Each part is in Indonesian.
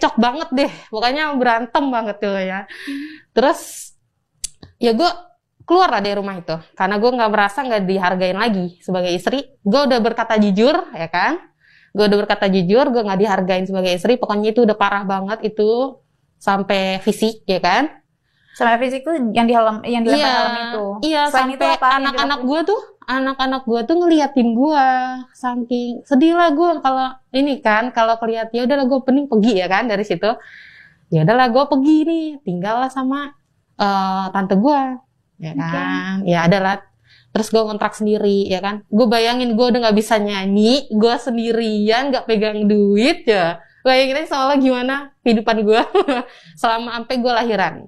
cekcok banget deh, pokoknya berantem banget tuh ya. Terus ya gue keluar lah dari rumah itu, karena gue nggak dihargain lagi sebagai istri. Gue udah berkata jujur, ya kan? Gue nggak dihargain sebagai istri. Pokoknya itu udah parah banget itu, sampai fisik, ya kan? Sampai fisik tuh yang dilempar helm itu. Iya, selain sampai itu apa anak-anak gue tuh ngeliatin gue, saking sedih lah gue kalau kelihat ya udahlah gue pening pergi ya kan dari situ. Ya udahlah gue pergi nih, tinggal lah sama tante gue. Ya kan, ya adalah terus gue kontrak sendiri ya kan. Gue bayangin gue udah nggak bisa nyanyi, gue sendirian nggak pegang duit ya. Bayangin aja soalnya gimana kehidupan gue selama sampai gue lahiran.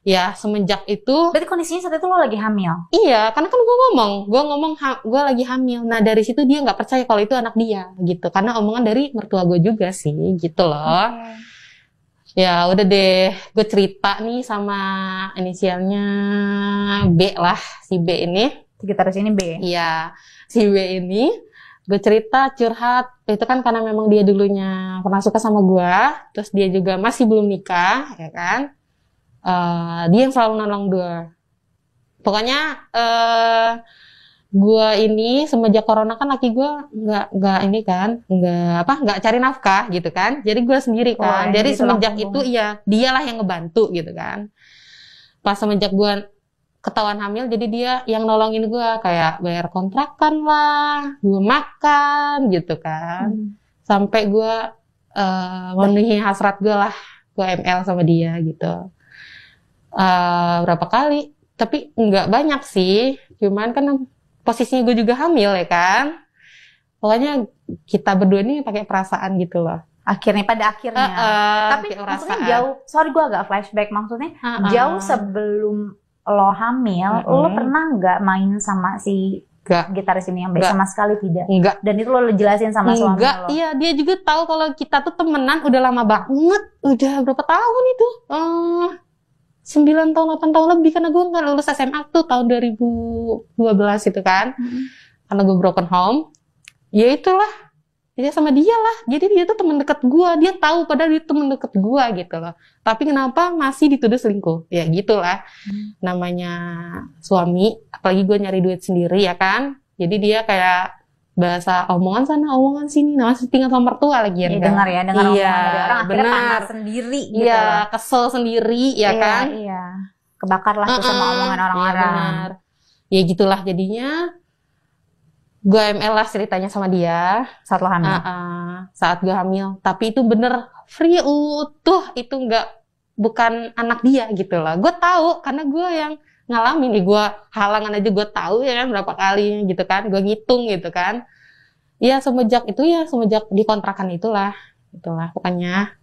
Ya semenjak itu. Berarti kondisinya saat itu lo lagi hamil? Iya, karena kan gue ngomong gue lagi hamil. Nah dari situ dia nggak percaya kalau itu anak dia gitu, karena omongan dari mertua gue juga sih gitu loh. Ya udah deh, gue cerita nih sama inisialnya B lah, si B ini. Gitaris ini B? Iya, si B ini. Gue cerita, curhat. Itu kan karena memang dia dulunya pernah suka sama gue. Terus dia juga masih belum nikah, ya kan. Dia yang selalu nolong gue. Pokoknya gue ini semenjak corona kan laki gue nggak cari nafkah gitu kan, jadi gue sendiri kan. Jadi semenjak itu ya dialah yang ngebantu gitu kan. Pas semenjak gue ketahuan hamil, jadi dia yang nolongin gue, kayak bayar kontrakan lah, gue makan gitu kan. Sampai gue memenuhi hasrat gue lah, gue ML sama dia gitu. Berapa kali, tapi nggak banyak sih, cuman kan posisinya gue juga hamil ya kan. Pokoknya kita berdua nih pakai perasaan gitu loh. Pada akhirnya. Tapi maksudnya jauh, sorry gue agak flashback, maksudnya jauh sebelum lo hamil, lo pernah nggak main sama si gitaris ini yang sama sekali tidak? Enggak. Dan itu lo jelasin sama suami lo? Iya, dia juga tahu kalau kita tuh temenan udah lama banget. Udah berapa tahun itu? 9 tahun, 8 tahun lebih, karena gue nggak lulus SMA tuh tahun 2012 itu kan. Karena gue broken home. Ya itulah. Ya sama dia lah. Jadi dia tuh teman dekat gue. Dia tahu padahal dia teman dekat gue gitu loh. Tapi kenapa masih dituduh selingkuh? Ya gitulah. Namanya suami. Apalagi gue nyari duit sendiri ya kan. Jadi dia kayak bahasa omongan sana, omongan sini. Nah, masih tinggal sama mertua lagi ya. Dengar omongan dari orang. Akhirnya panas sendiri gitu. Iya, kesel sendiri ya kan. Iya. Kebakar lah tuh sama omongan orang-orang. Benar. Ya gitulah jadinya. Gue ML lah ceritanya sama dia saat lo hamil. Saat gue hamil. Tapi itu bener free utuh. Itu bukan anak dia gitu lah. Gue tahu karena gue yang ngalamin nih. Gue halangan aja gue tahu ya kan berapa kali gitu kan. Gue ngitung gitu kan. Ya semenjak di kontrakan itulah pokoknya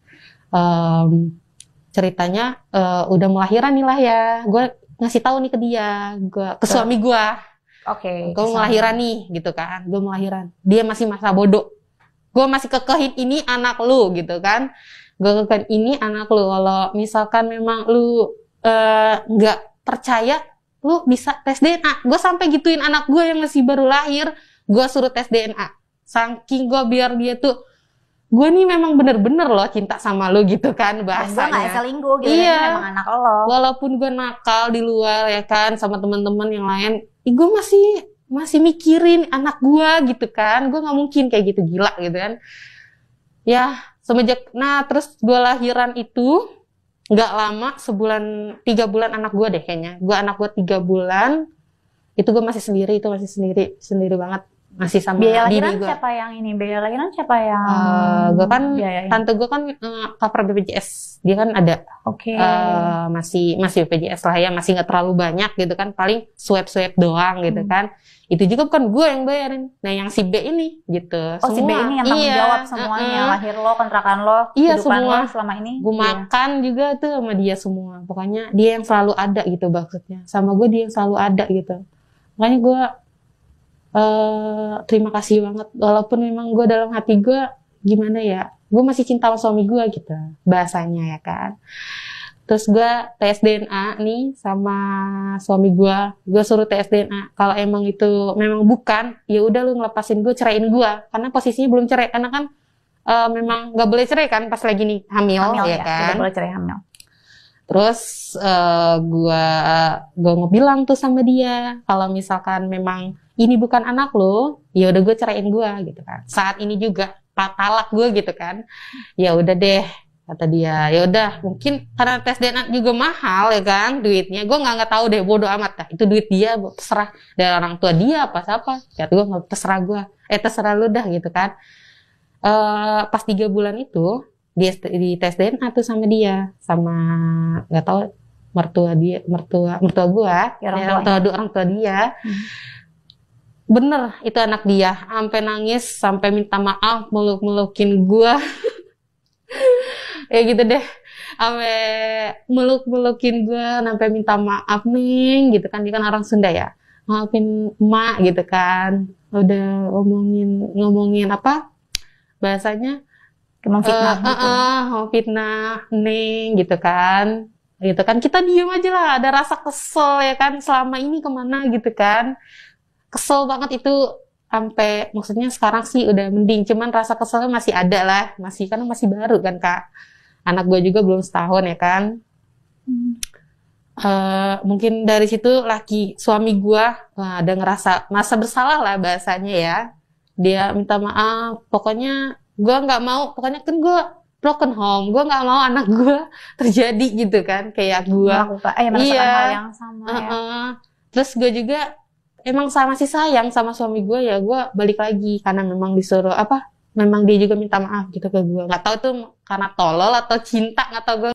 ceritanya udah melahiran nih lah ya. Gue ngasih tahu nih ke dia, ke suami gue. Gue melahiran nih gitu kan. Gue melahiran. Dia masih masa bodoh. Gue masih kekehin ini anak lu gitu kan. Gue kekehin ini anak lu. Kalau misalkan memang lu nggak percaya, lu bisa tes DNA. Gue sampai gituin anak gue yang masih baru lahir. Gue suruh tes DNA. Saking gue biar dia tuh, gue nih memang bener-bener loh cinta sama lo gitu kan bahasanya. Gue gak selingkuh gitu, iya. Memang anak lo. Walaupun gue nakal di luar ya kan sama teman-teman yang lain, gue masih mikirin anak gue gitu kan. Gue nggak mungkin kayak gitu, gila gitu kan. Ya terus gue lahiran itu nggak lama, 3 bulan anak gue deh kayaknya. Anak gue 3 bulan itu gue masih sendiri banget. Masih sama biaya diri lahiran gue. Biaya lahiran siapa yang gue kan biayain? Tante gue kan cover BPJS, dia kan ada. Masih BPJS lah ya, masih nggak terlalu banyak gitu kan, paling swab doang gitu kan. Itu juga bukan gue yang bayarin. Nah yang si B ini gitu. Si B ini yang tanggung jawab semuanya, lahir lo, kontrakan lo, kehidupan lo selama ini. Gue makan juga tuh sama dia semua. Pokoknya dia yang selalu ada gitu maksudnya. Sama gue dia yang selalu ada gitu. Makanya gue terima kasih banget, walaupun memang gue dalam hati gue gimana ya, gue masih cinta sama suami gue gitu bahasanya ya kan. Terus gue tes DNA nih sama suami gue suruh tes DNA. Kalau emang itu memang bukan, ya udah lu ngelepasin gue, ceraiin gue, karena posisinya belum cerai, karena kan memang nggak boleh cerai kan pas lagi nih hamil ya kan. Tidak boleh cerai hamil. Terus gue bilang tuh sama dia, kalau misalkan memang ini bukan anak lo, ya udah gue ceraiin gue gitu kan. Saat ini juga talak gue gitu kan. Ya udah deh, kata dia. Ya udah, mungkin karena tes DNA juga mahal ya kan, duitnya. Gue nggak tahu deh, bodo amat dah. Itu duit dia, terserah dari orang tua dia apa siapa. Ya gue nggak terserah gue. Terserah lu dah gitu kan. Pas 3 bulan itu dia di tes DNA tuh sama dia, sama nggak tahu mertua gue, orang tua dia. Bener itu anak dia, sampai nangis, sampai minta maaf, meluk-melukin gue. Ya gitu deh, sampai meluk-melukin gue, sampai minta maaf nih, gitu kan, dia kan orang Sunda ya, maafin emak gitu kan, udah ngomongin apa bahasanya, fitnah fitnah Neng gitu kan kita diem aja lah, ada rasa kesel ya kan, selama ini kemana gitu kan, kesel banget itu, sampai maksudnya sekarang sih udah mending, cuman rasa keselnya masih ada lah, karena masih baru kan Kak, anak gue juga belum setahun ya kan. Mungkin dari situ suami gue ada ngerasa masa bersalah lah bahasanya ya, dia minta maaf, pokoknya gue nggak mau, pokoknya kan gue broken home, gue nggak mau anak gue terjadi gitu kan kayak gue. Merasakan hal yang sama ya. Terus gue juga emang masih sayang sama suami gue, ya gue balik lagi karena memang disuruh memang dia juga minta maaf gitu ke gue. Nggak tahu tuh karena tolol atau cinta, nggak tahu gue.